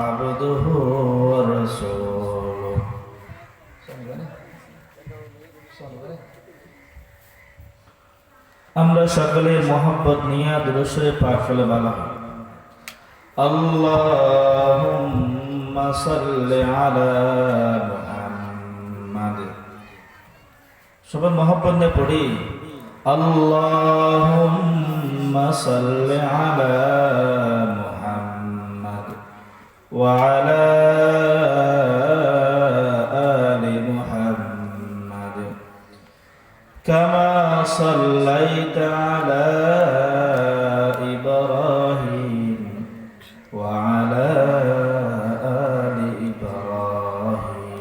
عبده ورسوله আমরা সকলে মোহাম্মদ নিয়ে দুরূদ শরীফ পাঠ করে বলা আল্লাহুম্মা সাল্লি আলা মুহাম্মাদ সবাই মোহাম্মদ নিয়ে পড়ি আল্লাহুম্মা সাল্লি আলা মুহাম্মাদ ওয়া আলা আলি মুহাম্মাদ কামা সাল্লাইতা আলা ইব্রাহিম ওয়া আলা আলি ইব্রাহিম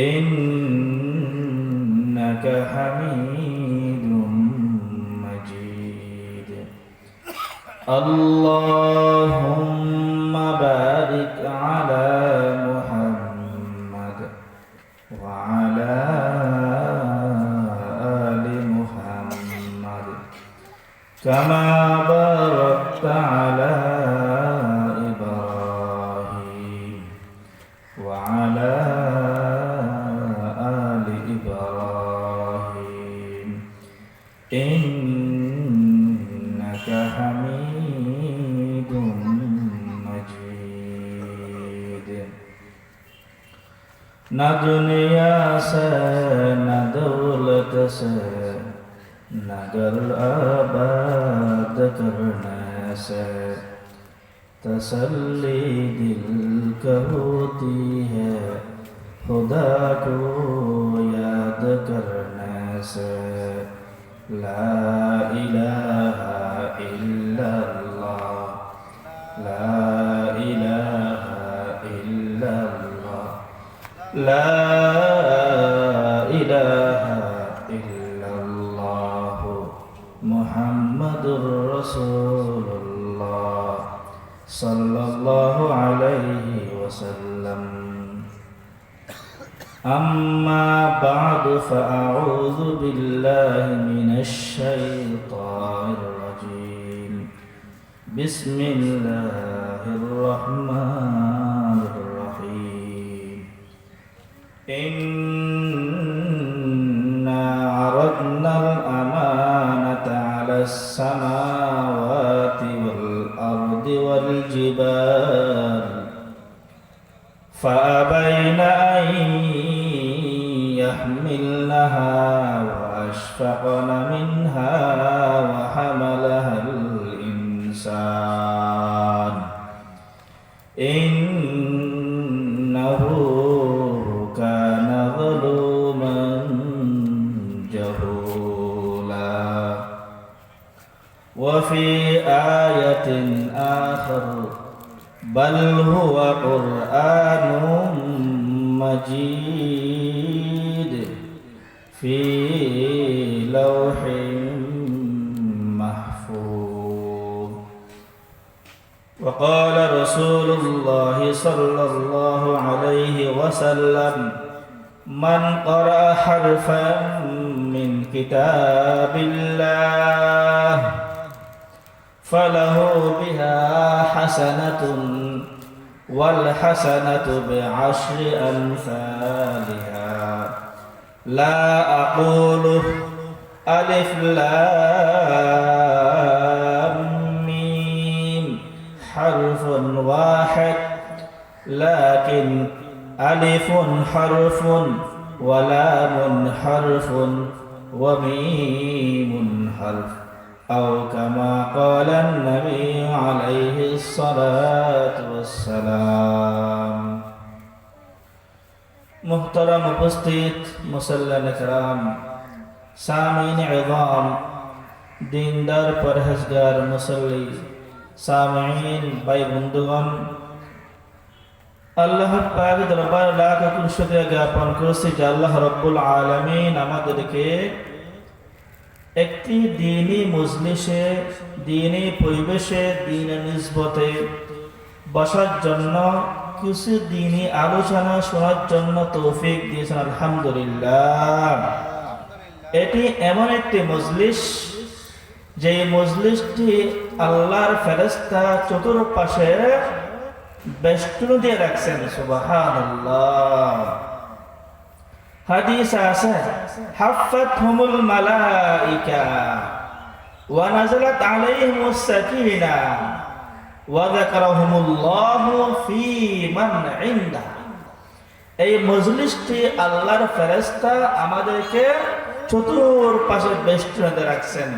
ইন্নাকা হামিদুম মাজিদ আল্লাহুম্মা বারিক আলা মুহাম্মাদ ওয়া আলা আলি মুহাম্মাদ কামা বারাকতা আলা ইব্রাহিম ওয়া আলা আলি ইব্রাহিম ইন্নাকা হামিদুম মাজিদ না দুনিয়া সে না দৌলত সে না घर आबाद करने से तसल्ली दिल को होती है खुदा को याद करने से ला इलाहा इल्लल्लाह ला इलाहा इल्लल्लाह ला इलाहा इल्लल्लाह मुहम्मदुर रसूलुल्लाह सल्लल्लाहु अलैहि वसल्लम अम्मा बाद फ़अऊज़ु बिल्लाहि मिनश शैतानिर रजीम बिस्मिल्लाहिर रहमानिर रहीम इन्ना अरदनल अमानता अलस समावाति वल अर्दि वल जिबाल فأبين أن يحملنها وأشفقن منها وحملها الإنسان إنه كان ظلوما جهولا وفي آية آخر بل هو قرآن مجيد في لوح محفوظ وقال رسول الله صلى الله عليه وسلم من قرأ حرفا من كتاب الله فله بها حسنة والحسنة بعشر أمثالها لا أقول ألف لام ميم حرف واحد لكن ألف حرف ولام حرف وميم حرف أو كما قال النبي عليه الصلاة والسلام محترم उपस्थित मुसल्लन कराम सामीन इज़ाम दीनदार परहेजगार मुसल्ली सामीन भाई बंधुगण আল্লাহ পাক দরবারে লাখ কোটি শুকরিয়া জ্ঞাপন করছি যে আল্লাহ রাব্বুল আলামিন আমাদেরকে একটি দ্বীনি মজলিসে দ্বীনি পরিবেশে দ্বীনি নিসবতে বসার জন্য কিছু দ্বীনি আলোচনা শোনার জন্য তৌফিক দিয়েছেন আলহামদুলিল্লাহ। এটি এমন একটি মজলিস যে মজলিসটি আল্লাহর ফেরেশতা চতুর্পাশে বেষ্টনী দিয়ে রাখছেন। সুবহানাল্লাহ। হাদিস আছে, হাফাতহুমুল মালাইকা ওয়া নাযালাত আলাইহিমুস সাকিনা ওয়া যাকারাহুমুল্লাহু ফী মান ইনদা। এই মজলিসটি আল্লাহর ফেরেশতা আমাদেরকে চতুর্পাশে বেষ্টনীতে রাখছেন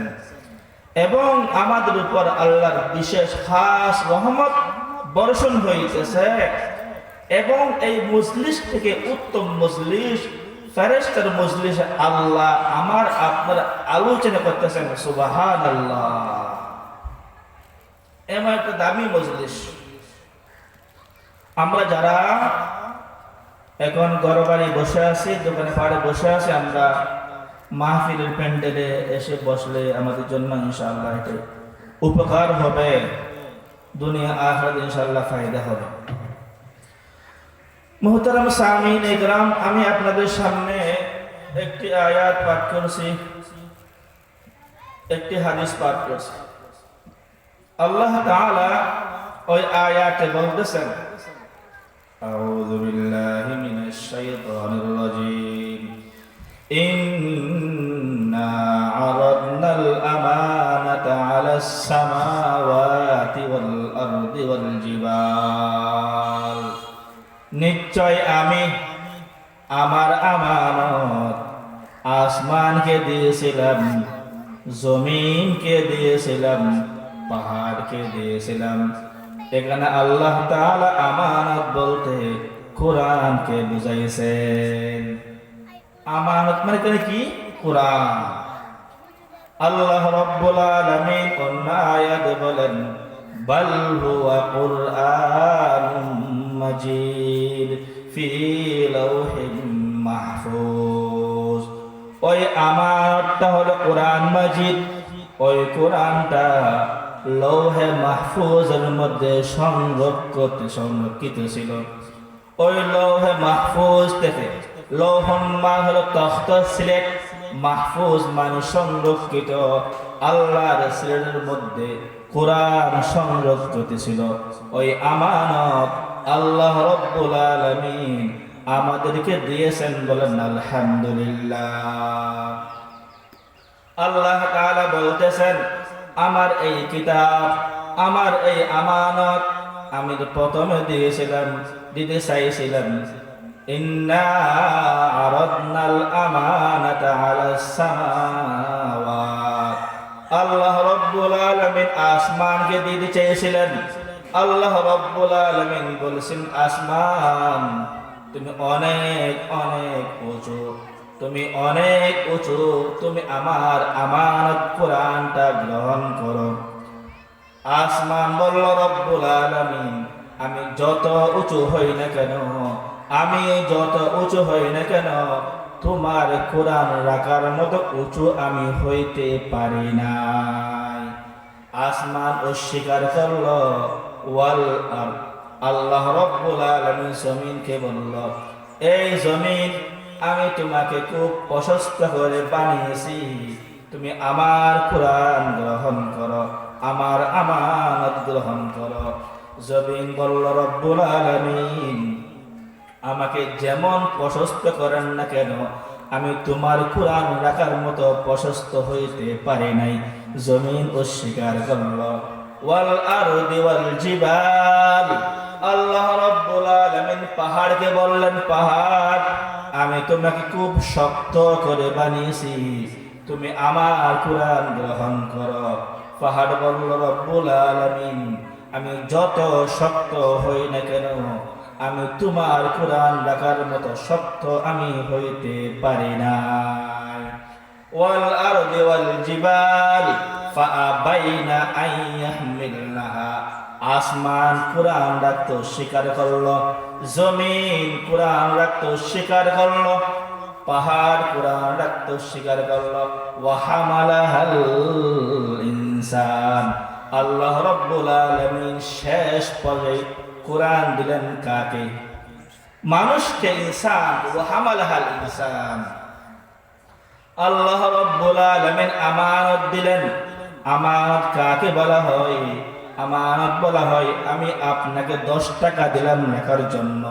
এবং আমাদের উপর আল্লাহর বিশেষ খাস রহমত বর্ষণ হইতেছে। এবং এই মজলিস থেকে উত্তম মজলিস ফেরেশতার মজলিসে আল্লাহ আমার আপনার আলোচনা করতেছেন। সুবহানাল্লাহ। এমন একটা দামি মজলিস। আমরা যারা এখন ঘরবাড়ি বসে আছি, দোকানে পাড়ে বসে আছি, আমরা মাহফিলের প্যান্ডেলে এসে বসলে আমাদের জন্য ইনশাআল্লাহ এটা উপকার হবে, দুনিয়া আখিরাত ইনশাআল্লাহ ফায়দা হবে। মুহতারাম সামিন ইকরাম, আমি আপনাদের সামনে একটি আয়াত পাঠ করছি, একটি হাদিস পাঠ করছি। আল্লাহ তাআলা ওই আয়াতে বলতেছেন, আউযু বিল্লাহি মিনাশ শাইতানির রাজীম, ইন্না আরাদনাল আমানাতা আলাস সামাওয়াতি ওয়াল আরদি ওয়াল জিবাল। নিশ্চয় আমি আমার আমানত আসমানকে দিয়েছিলাম, জমিনকে দিয়েছিলাম, পাহাড়কে দিয়েছিলাম। এখানে আল্লাহ তাআলা আমানত বলতে কোরআনকে বুঝাইছেন। আমানত মানে কি? কোরআন। আল্লাহ রাব্বুল আলামিন অন্য আয়াতে বলেন, বাল হুয়া কুরআনুম মাজিদ ফি লাউহিম মাহফুজ। ওই আমানতটা হলো কোরআন মাজিদ। ওই কোরআনটা লৌহে মাহফুজের মধ্যে সংরক্ষিত ছিল। ওই লৌহে মাহফুজ থেকে, লৌহন মা হলো তখ্ত সিলেট, মাহফুজ মানে সংরক্ষিত। আল্লাহর সিলেটের মধ্যে কোরআন সংরক্ষিত ছিল। ওই আমানত আল্লাহ রাব্বুল আলামিন আমাদেরকে দিয়েছেন। বলেন আলহামদুলিল্লাহ। আল্লাহ তাআলা বলতেছেন, আমার এই কিতাব, আমার এই আমানত আমি প্রথমে দিতে চাইছিলাম। ইন্না আরাদনাল আমানাতা আলাস সামাওয়াত। আল্লাহ রাব্বুল আলামিন আসমানকে দিতে চেয়েছিলেন। আল্লাহ রাব্বুল আলামিন বলেছেন, আসমান তুমি অনেক অনেক উঁচু, তুমি অনেক উঁচু, তুমি আমার আমানত কোরআনটা গ্রহণ করো। আসমান বলল, রব্বুল আলামিন আমি যত উঁচু হই না কেন, আমি যত উঁচু হই না কেন, তোমার কোরআন রাখার মতো উঁচু আমি হইতে পারি নাই। আসমান অস্বীকার করল। ওয়াল আরদ, আল্লাহ রব্বুল আলামিন জমিনকে বলল, এই জমিন আমি তোমাকে খুব প্রশস্ত করে বানিয়েছি, তুমি আমার কোরআন গ্রহণ করো, আমার আমানত গ্রহণ করো। জমিন বলল, রব্বুল আলামিন আমাকে যেমন প্রশস্ত করেন না কেন, আমি তোমার কোরআন রাখার মতো প্রশস্ত হইতে পারি নাই। জমিন অস্বীকার করল। ওয়াল আরদি ওয়াল জিবাল, আল্লাহ রাব্বুল আলামিন পাহাড়কে বললেন, পাহাড় আমি তোমাকে খুব শক্ত করে বানিয়েছি, তুমি আমার কোরআন গ্রহণ করো। পাহাড় বলল, রব্বুল আলামিন আমি যত শক্ত হই না কেন, আমি তোমার কোরআন রাখার মতো শক্ত আমি হইতে পারি না। ওয়াল আরদি ওয়াল জিবাল ফাআবাইনা আন ইয়াহমিলনাহা, আসমান কোরআন রাখতে স্বীকার করলো, জমিন কোরআন রাখতে স্বীকার করলো, পাহাড় কোরআন রাখতে স্বীকার করলো। ওয়া হামালাহাল ইনসান, আল্লাহ রাব্বুল আলামিন শেষ পর্যায়ে কোরআন দিলেন কাকে? মানুষকে, ইনসান। ওয়া হামালাহাল ইনসান, আল্লাহ রাব্বুল আলামিন আমানত দিলেন। আমানত কাকে বলা হয়? আমানত বলা হয় আমি আপনাকে 10 টাকা দিলাম লেখার জন্য,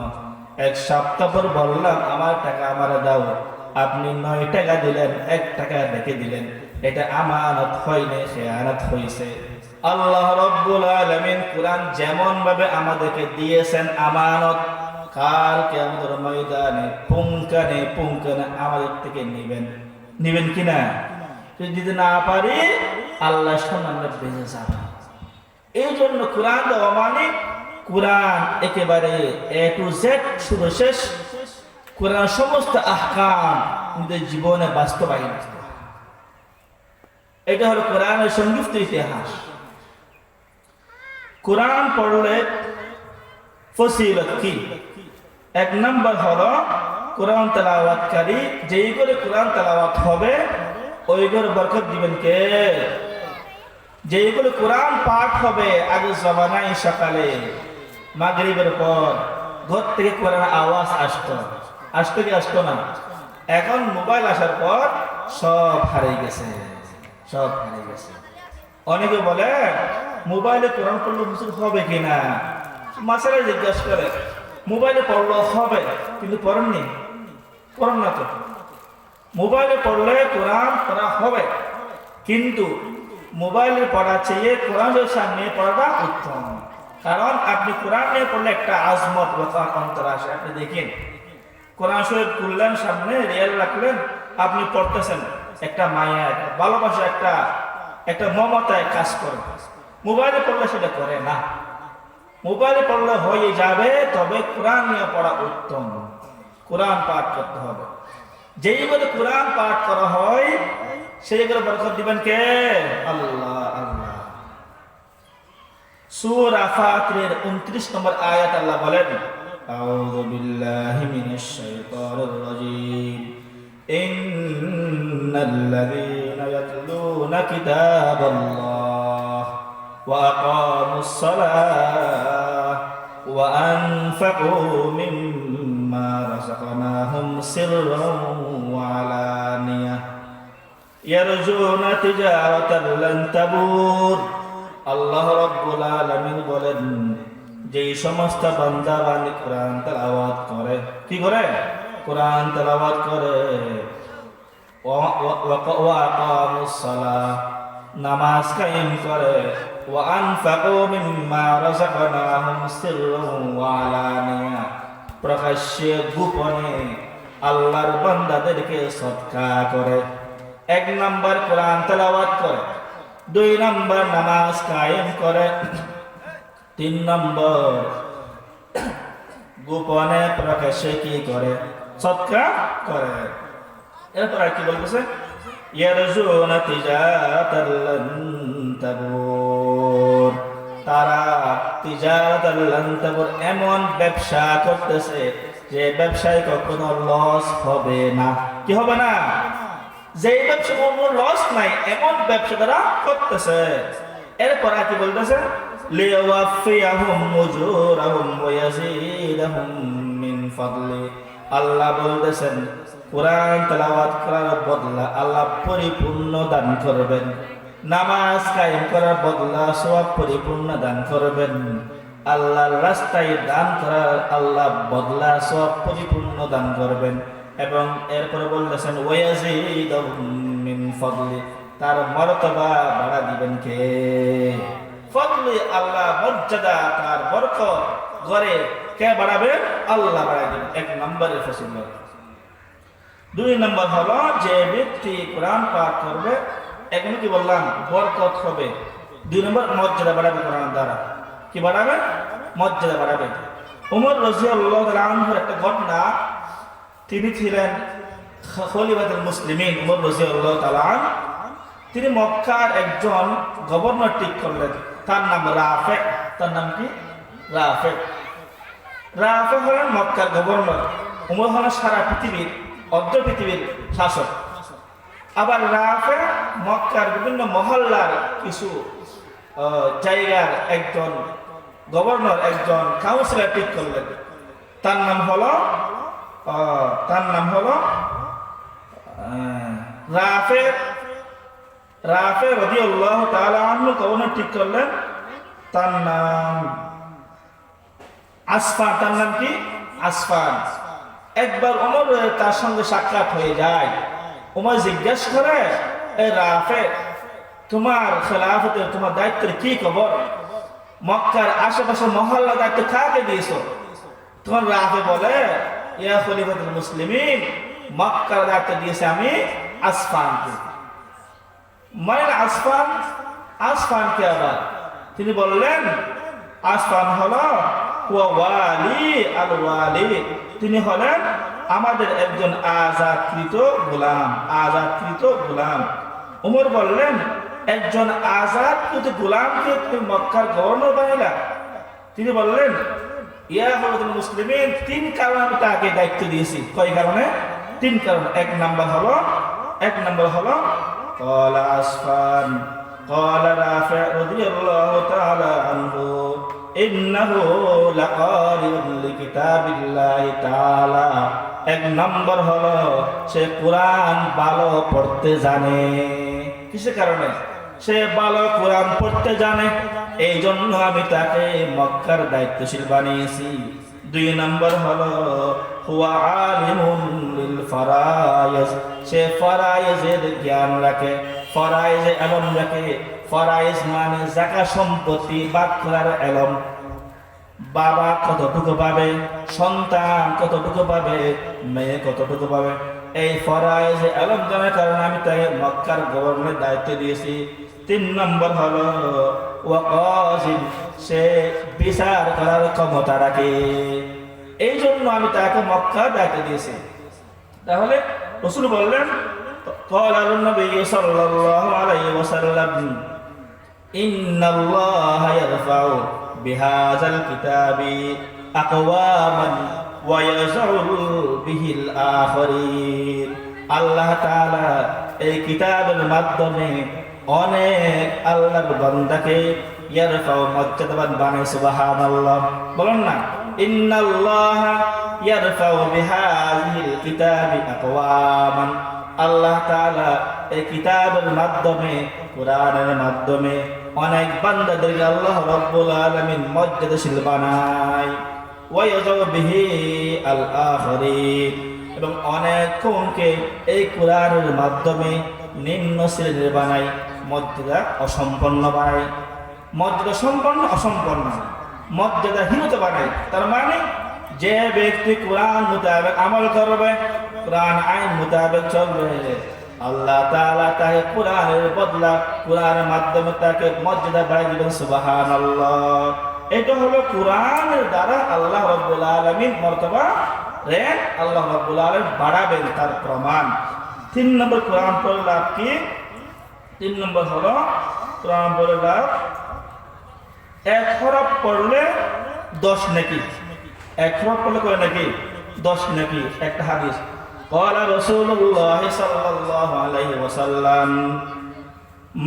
1 সপ্তাহ পর বললাম আমার টাকা আমারে দাও, আপনি 9 টাকা দিলেন, 1 টাকা রেখে দিলেন, এটা আমানত হয়নি, খেয়ানত হয়েছে। আল্লাহ রাব্বুল আলামিন কুরআন যেমন ভাবে আমাদেরকে দিয়েছেন আমানত, কাল কিয়ামতের ময়দানে পুঙ্খানে পুঙ্খানে আমাদের থেকে নিবেন কিনা? যদি না পারি আল্লাহর সামনে আমরা বেঁচে যাব। এই জন্য কোরআন দেওয়া মানে কোরআন একেবারে এ টু জেড শুরু শেষ, কোরআন সমস্ত আহকাম নিজের জীবনে বাস্তবায়ন। এটা হলো কোরআনের সংক্ষিপ্ত ইতিহাস। কোরআন পড়লে ফজিলত কি? 1 নম্বর হলো কোরআন তেলাওয়াতকারী, যেই করে কোরআন তেলাওয়াত হবে ওই করে বরকত দিবেন কে? যেই করে কোরআন পাঠ হবে, আগে জমানায় সকালে মাগরিবের পর ঘর থেকে কোরআন আওয়াজ আসতো কি আসতো না? এখন মোবাইল আসার পর সব হারিয়ে গেছে, সব হারিয়ে গেছে। অনেকে বলে মোবাইলে কোরআন পড়লে হুজুর হবে কিনা, মাসালা জিজ্ঞাসা করে। মোবাইলে পড়লে হবে, কিন্তু পড়েন না তো। মোবাইলে পড়লে কোরআন পড়া হবে, কিন্তু মোবাইলে পড়া চেয়ে কোরআনের সামনে পড়াটা উত্তম। কারণ আপনি কোরআন নিয়ে পড়লে একটা আজমত অন্তর আসে। আপনি দেখেন কোরআন শরীফ খুললেন, সামনে রিয়াল রাখলেন, আপনি পড়তেছেন, একটা মায়া, একটা ভালোবাসা, একটা মমতায় কাজ করে। মোবাইলে পড়লে সেটা করে না। মোবাইলে পড়লে হয়ে যাবে, তবে কোরআন নিয়ে পড়া উত্তম। কোরআন পাঠ করতে হবে। যেই বলে কোরআন পাঠ করা হয় সেইগুলো বরকত দিবেন কে? আল্লাহ। আল্লাহ। সূরা ফাতিরের 29 নম্বর আয়াত আল্লাহ বলেন, আউযু বিল্লাহি মিনাশ শাইতানির রাজীম, ইন্নাল্লাযীনা ইয়াতলুনা কিতাবাল্লাহ ওয়া আকামুস সালাহ ওয়া আনফাকু মিম্মা রাযাকনাহুম সিররান ওয়া আলানিয়াহ ইয়ারজুনা তিজারাতান লান তাবুর। আল্লাহ রাব্বুল আলামিন বলেন, যেই সমস্ত বান্দা বান্দী কোরআন তেলাওয়াত করে, কি করে? কোরআন তেলাওয়াত করে, ওয়া আকামুস সালাহ, নামাজ কায়েম করে, ওয়া আনফাকু মিম্মা রাযাকনাহুম সিররান ওয়া আলানিয়া, প্রকাশ্যে গোপনে আল্লাহর বান্দাদেরকে সদকা করে। 1 নম্বর কোরআন তেলাওয়াত করে, 2 নম্বর নামাজ কায়েম করে, 3 নম্বর গোপনে প্রকাশ্যে কি করে? সদকা করে। এরপর কি বলতেছে? ইয়ারজুনা তিজারাতাল লান তাবুর, তারা তিজারাতাল লান তাবুর, এমন ব্যবসা করতেছে যে ব্যবসায় কখনো লস হবে না। কি হবে না? যে ব্যবসা কোনো লস নাই, এমন ব্যবসা তারা করতেছে। এরপর কি বলতেছে? লিওয়াফিয়াহুম উজুরাহুম ওয়া ইয়াজিদাহুম মিন ফাদলি। আল্লাহ বলতেছেন কোরআন তেলাওয়াত করার বদলা আল্লাহ পরিপূর্ণ দান করবেন, নামাজ কায়েম করার বদলা সওয়াব পরিপূর্ণ দান করবেন, আল্লাহর রাস্তায় দান করার আল্লাহ বদলা সওয়াব পরিপূর্ণ দান করবেন। এবং এরপরে বলতেছেন ওয়াজিদাহুম মিন ফাদলি, তার মর্তবা বাড়া দিবেন কে? ফদলি, আল্লাহ মর্যাদা, তার বরকত ঘরে কে বাড়াবেন? আল্লাহ বাড়াই দিবেন। 1 নম্বরের ফজিলত। 2 নম্বর হলো যে ব্যক্তি কোরআন পাঠ করবে, এখন কি বললাম? বরকত হবে। 2 নম্বর মর্যাদা বাড়াবে কোরআন দ্বারা। কি বাড়াবে? মর্যাদা বাড়াবে। ওমর রাদিয়াল্লাহু তাআলা আনহুর একটা ঘটনা, তিনি ছিলেন খলিফাতুল মুসলিমিন। ওমর রাদিয়াল্লাহু তাআলা আনহু, তিনি মক্কার একজন গভর্নর ঠিক করলেন, তার নাম রাফে। তার নাম কি? রাফে। রাফে হলেন মক্কার গভর্নর। ওমর হলেন সারা পৃথিবীর, অর্ধ পৃথিবীর শাসক। আবার রাফে মক্কার বিভিন্ন মহল্লার কিছু জায়গার একজন গভর্নর, একজন কাউন্সিলর ঠিক করলেন। তার নাম হলো রাফে রাফে রাদিয়াল্লাহু তাআলা আনহু কখন ঠিক করলেন? তার নাম আসফান। তার নাম কি? আসফান। একবার ওমর তার সঙ্গে সাক্ষাৎ হয়ে যায়। ওমর জিজ্ঞেস করে, এ রাফে, তোমার খেলাফতে তোমার দায়িত্বের কি খবর? মক্কার আশেপাশে মহল্লা দায়িত্ব কাকে দিয়েছো? তখন রাফে বলে, ইয়া খলিফাতুল মুসলিমিন, মক্কার দায়িত্ব দিয়েছে আমি আসফানকে। মানে আসফান, আসফানকে আবার তিনি বললেন, আসফান হলো ওয়ালি আল ওয়ালি, তিনি হলেন আমাদের একজন আজাদকৃত গোলাম, আজাদকৃত গোলাম। ওমর বললেন, একজন আজাদকৃত গোলামকে তুমি মক্কার গভর্নর বানাইলা? তিনি বললেন, ইয়া খলিফাতুল মুসলিমিন, তিন কারণে আমি তাকে দায়িত্ব দিয়েছি। কয় কারণে? তিন কারণ। এক নাম্বার হলো قال عسفان قال رافع رضي الله تعالى عنه إنه لقارئ لكتاب الله تعالى। এক নম্বর হলো সে কোরআন ভালো পড়তে জানে। কিসের কারণে? সে ভালো কোরআন পড়তে জানে, এই জন্য আমি তাকে মক্কার দায়িত্বশীল বানিয়েছি। দুই নম্বর হলো হুয়া আলিমুন লিল ফারায়েজ, সে ফারায়েজের জ্ঞান রাখে, ফারায়েজে ইলম রাখে। ফারায়েজ মানে যাকাত সম্পত্তি ভাগ করার ইলম। বাবা কতটুকু পাবে, সন্তান কতটুকু পাবে, মেয়ে কতটুকু পাবে, এই ফারায়েজে ইলম জানার কারণে আমি তাকে মক্কার গভর্নরের দায়িত্ব দিয়েছি। তিন নম্বর হলো ওয়াকাজিম, সে বিচার করার ক্ষমতা রাখে, এই জন্য আমি তাকে মক্কার দায়িত্ব দিয়েছি। তাহলে রাসূল বললেন, ক্বালা নবী সাল্লাল্লাহু আলাইহি ওয়াসাল্লাম, ইন্নাল্লাহা ইয়ারফাউ বিহাযাল কিতাবি আকওয়ামান ওয়া ইয়াযউ বিহিল আখিরিন। আল্লাহ তাআলা এই কিতাবের মাধ্যমে অনেক আল্লাহর বান্দাকে ইয়ারফাউ মর্যাদাবান বানায়। সুবহানাল্লাহ বলুন না, ইন্নাল্লাহা ইয়ারফাউ বিহাযিল কিতাবি আকওয়ামান। আল্লাহ তাআলা এই কিতাবের মাধ্যমে, কোরআনের মাধ্যমে অনেক বান্দাদেরকে আল্লাহ রাব্বুল আলামিন মর্যাদাশীল বানায়। ওয়া ইয়াযউ বিহি আল আখিরিন, এবং অনেক কওমকে এই কোরআনের মাধ্যমে নিম্ন শ্রেণীর বানায়, মর্যাদা অসম্পন্ন বানায়। মর্যাদা সম্পন্ন অসম্পন্ন, মর্যাদাহীনতা বানায়। তার মানে যে ব্যক্তি কোরআন মোতাবেক আমল করবে, কোরআন আইন মোতাবেক চলবে, আল্লাহ তাআলা তাকে কোরআনের বদলা কোরআনের মাধ্যমে তাকে মর্যাদা বাড়িয়ে দিবেন। সুবহানাল্লাহ। এটা হলো কোরআনের দ্বারা আল্লাহ রাব্বুল আলামিন মর্তবা রেন আল্লাহ রাব্বুল আলামিন বাড়াবেন, তার প্রমাণ। তিন নম্বর কোরআন পড়লে লাভ কি? তিন নম্বর হলো কোরআন পড়লে লাভ, এক হরফ পড়লে 10 নেকি। এক হরফ পড়লে কয় নাকি? 10 নেকি। একটা হাদিস, ক্বালা রাসূলুল্লাহ সাল্লাল্লাহু আলাইহি ওয়াসাল্লাম,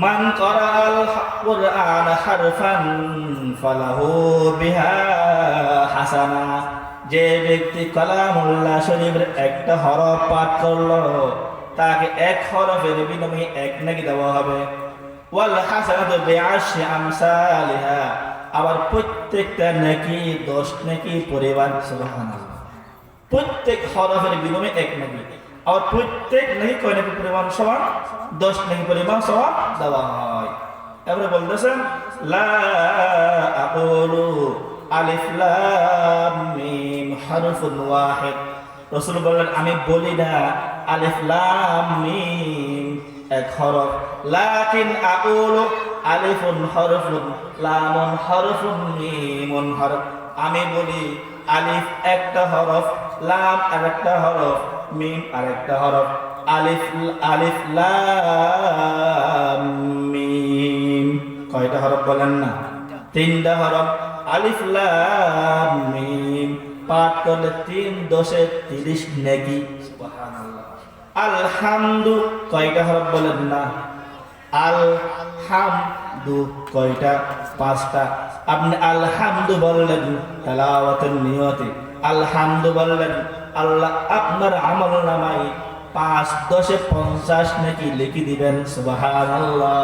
মান ক্বারাআল কুরআন হারফান ফালাহু বিহা হাসানা। যে ব্যক্তি কালামুল্লাহ শরীফের একটা হরফ পাঠ করলো, তাকে এক হরফের বিনিময়ে 1 নেকি দেওয়া হবে। ওয়াল হাসানাতু বিআশরি আমসালিহা, আবার প্রত্যেকটা নেকি 10 নেকি পরিমাণ। সুবহানাল্লাহ। প্রত্যেক হরফের বিনিময়ে 1 নেকি, আর প্রত্যেক নেকি কয় নেকি পরিমাণ সমান? 10 নেকি পরিমাণ সমান দেওয়া হয়। এবারে বলতেছেন, লা আকুলু আলিফ লাম মিম হারফুন ওয়াহিদ। রাসূল বললেন, আমি বলি না আলিফ লাম মিম এক হরফ, লাকিন আকুলু আলিফুন হরফুন, লামুন হরফুন, মিমুন হরফ। আমি বলি আলিফ একটা হরফ, লাম আরেকটা হরফ, মিম আরেকটা হরফ। আলিফ আলিফ লাম মিম কয়টা হরফ বলেন না? 3টা হরফ। আলিফ লাম মিম পাঠ করলে 3 10 30 নেকি। সুবহানাল্লাহ। আলহামদু কয়টা হরফ বলেন না? আল হামদু কয়টা? 5টা। আপনি আলহামদু বললেন তেলাওয়াতের নিয়তে, আলহামদু বললেন, আল্লাহ আপনার আমল নামায় 5×10=50 নাকি লিখে দিবেন। সুবহানাল্লাহ।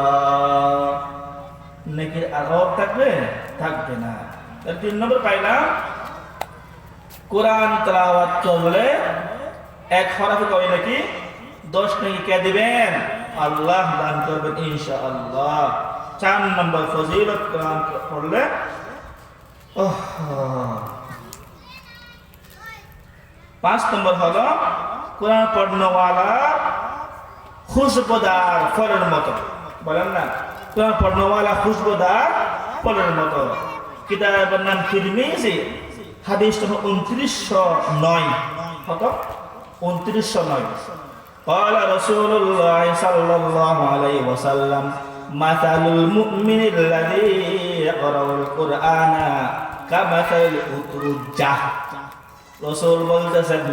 নেকির আর অভাব থাকবে? থাকবে না। 3 নম্বর পাইলাম, কোরআন তেলাওয়াত করলে এক হরফে কয় নাকি 10 নাকি কে দিবেন? আল্লাহ দান করবেন ইনশাআল্লাহ। 4 নম্বর ফজিলত কোরআন পড়লে 5 নম্বর হলো কোরআন পড়নেওয়ালা খুশবুদার ফলের মতো। বলেন না, কোরআন পড়নেওয়ালা খুশবুদার ফলের মতো। কিতাবের নাম তিরমিজি, হাদিস নম্বর 2909। কত? 2909। قال رسول الله صلى الله عليه وسلم مثل المؤمن الذي يقرأ القرآن كمثل الأترجة। রাসূল বলতেছেন,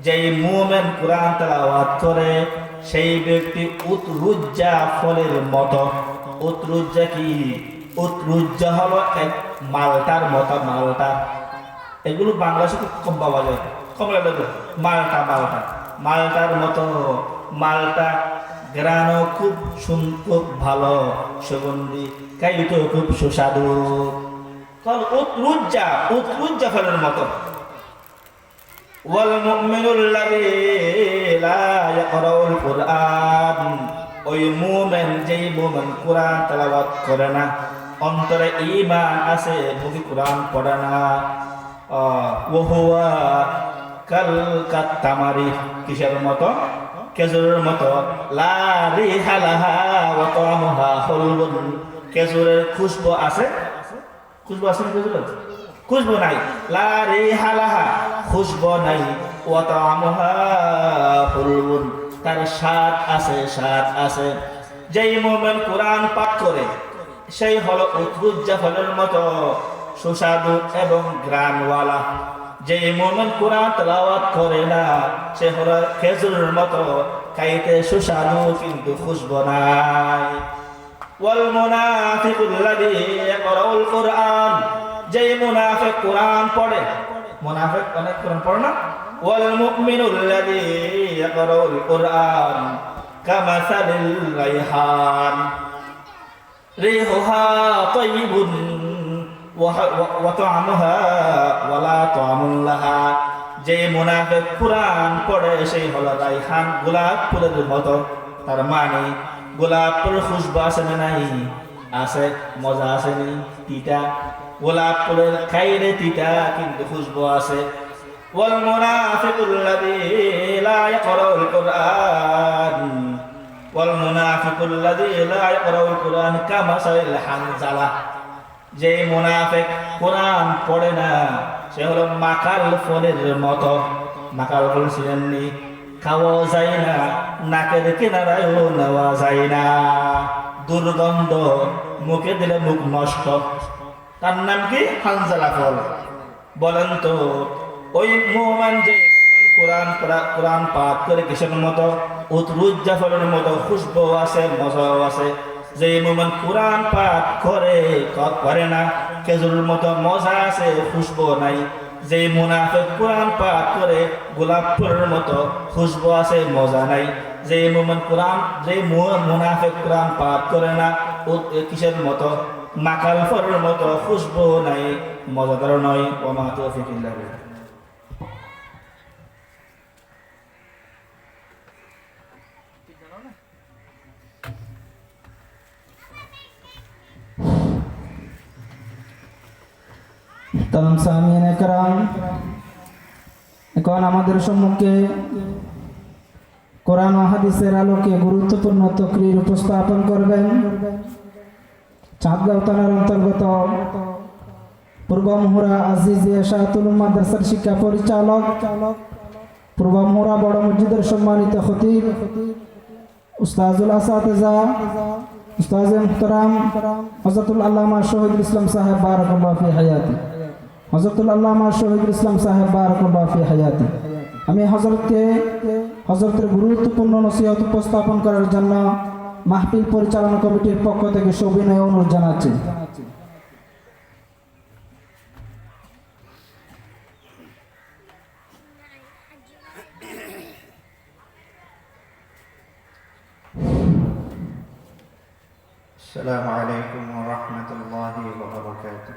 যেই মুমিন কোরআন তেলাওয়াত করে সেই ব্যক্তি উতরুজ্জা ফলের মতো। উতরুজ্জা কি? উতরুজ্জা হলো এক মালটার মতো। মালটা এগুলো বাংলাদেশে খুব কম পাওয়া যায়। কমলা দেবো মালটা। মালটার মতো। মালটা গ্রানও খুব খুব ভালো, সুগন্ধি, খাইতেও খুব সুস্বাদু। উতরুজ্জা ফলের মতো। ওয়াল মুমিনুল্লাযী লা ইয়াকরাউল কুরআন, ওই মুমিন যেই মুমিন কোরআন তেলাওয়াত করে না, অন্তরে ঈমান আছে, মুখে কোরআন পড়ে না। ওয়া হুয়া কাল কাত্তামারি, কিসের মতো? খেজুরের মতো। লা রিহা লাহা ওয়া তা'মুহা হুলবুন, খেজুরের খুশবু আছে। খুশবু আছে না খেজুরের? খুশবু নাই। লা রিহা লাহা, খুশবু নাই। ওয়া তা'মুহা হুলবুন, তার স্বাদ আছে। যেই মুমিন কোরআন পাঠ করে সেই হলো উতরুজ্জা ফলের মতো সুস্বাদু এবং গ্রানওয়ালা। যেই মুমিন কোরআন তেলাওয়াত করে না সে হলো খেজুরের মতো, খাইতে সুস্বাদু কিন্তু খুশবু নাই। ওয়াল মুনাফিকুল্লাযী ইয়াকরাউল কুরআন, যেই মুনাফিক কোরআন পড়ে। মুনাফিক অনেক কোরআন পড়ে না। ওয়াল মুমিনুল্লাযী ইয়াকরাউল কুরআন কামাসালিল রাইহান রিহুহা তাইয়িবুন ওয়া তা'মুহা ওয়ালা তা'মুন লাহা। যে মুনাফিক কোরআন পড়ে সেই হলো রাইহান, গোলাপ ফুলের মতো। তার মানে গোলাপ ফুলের খুশবু আছে না নাই? আছে। মজা আছে নি? তিতা। গোলাপ ফুলের খাইলে তিতা কিন্তু খুশবু আছে। ওয়াল মুনাফিকুল্লাযী লা ইয়াকরাউল কুরআন ওয়াল মুনাফিকুল্লাযী লা ইয়াকরাউল কুরআন কামাসালিল হানজালা, যে মুনাফিক কোরআন পড়ে না সে হলো মাকাল ফলের মতো। মাকাল ফল ছিলেননি? খাওয়া যায় না, নাকের কিনারায়ও নেওয়া যায় না, দুর্গন্ধ, মুখে দিলে মুখ নষ্ট। তার নাম কি? হানজালা ফল। বলেন তো ওই মুমিন যে কোরআন পাঠ করে কিসের মতো? উতরুজ্জা ফলের মতো, খুশবু আছে, মজাও আছে। যে মুমিন কোরআন পাঠ করে না খেজুরের মতো, মজা আছে, খুশবু নাই। যে মুনাফিক কোরআন পাঠ করে গোলাপ ফুলের মতো, খুশবু আছে, মজা নাই। যে মুনাফিক কোরআন পাঠ করে না কিসের মতো? মাকাল ফলের মতো, খুশবু নাই, মজাদার নয়। ওয়া মা তাওফীক ইল্লা বিল্লাহ। তাম সামিয়ানে کرام, এখন আমাদের সম্মুখে কোরআন ও হাদিসের আলোকে গুরুত্বপূর্ণ তকরির উপস্থাপন করবেন চাঁদগাঁও থানার অন্তর্গত পূর্ব মুহুরা আজিজিয়া শাহাতুল মাদ্রাসার শিক্ষা পরিচালক, পূর্ব মুহুরা বড় মসজিদের সম্মানিত খতিব উস্তাজুল আসাতিজা উস্তাজ মুহতারাম হযরতুল আল্লামা শহীদুল ইসলাম সাহেব বারাকাল্লাহু ফি হায়াতি। হযরতুল আল্লামা শহীদুল ইসলাম সাহেব বারাকাল্লাহু ফি হায়াতি। আমি হযরতের গুরুত্বপূর্ণ নসিহত উপস্থাপন করার জন্য মাহফিল পরিচালনা কমিটির পক্ষ থেকে সবিনয় অনুরোধ জানাচ্ছি। السلام عليكم ورحمة الله وبركاته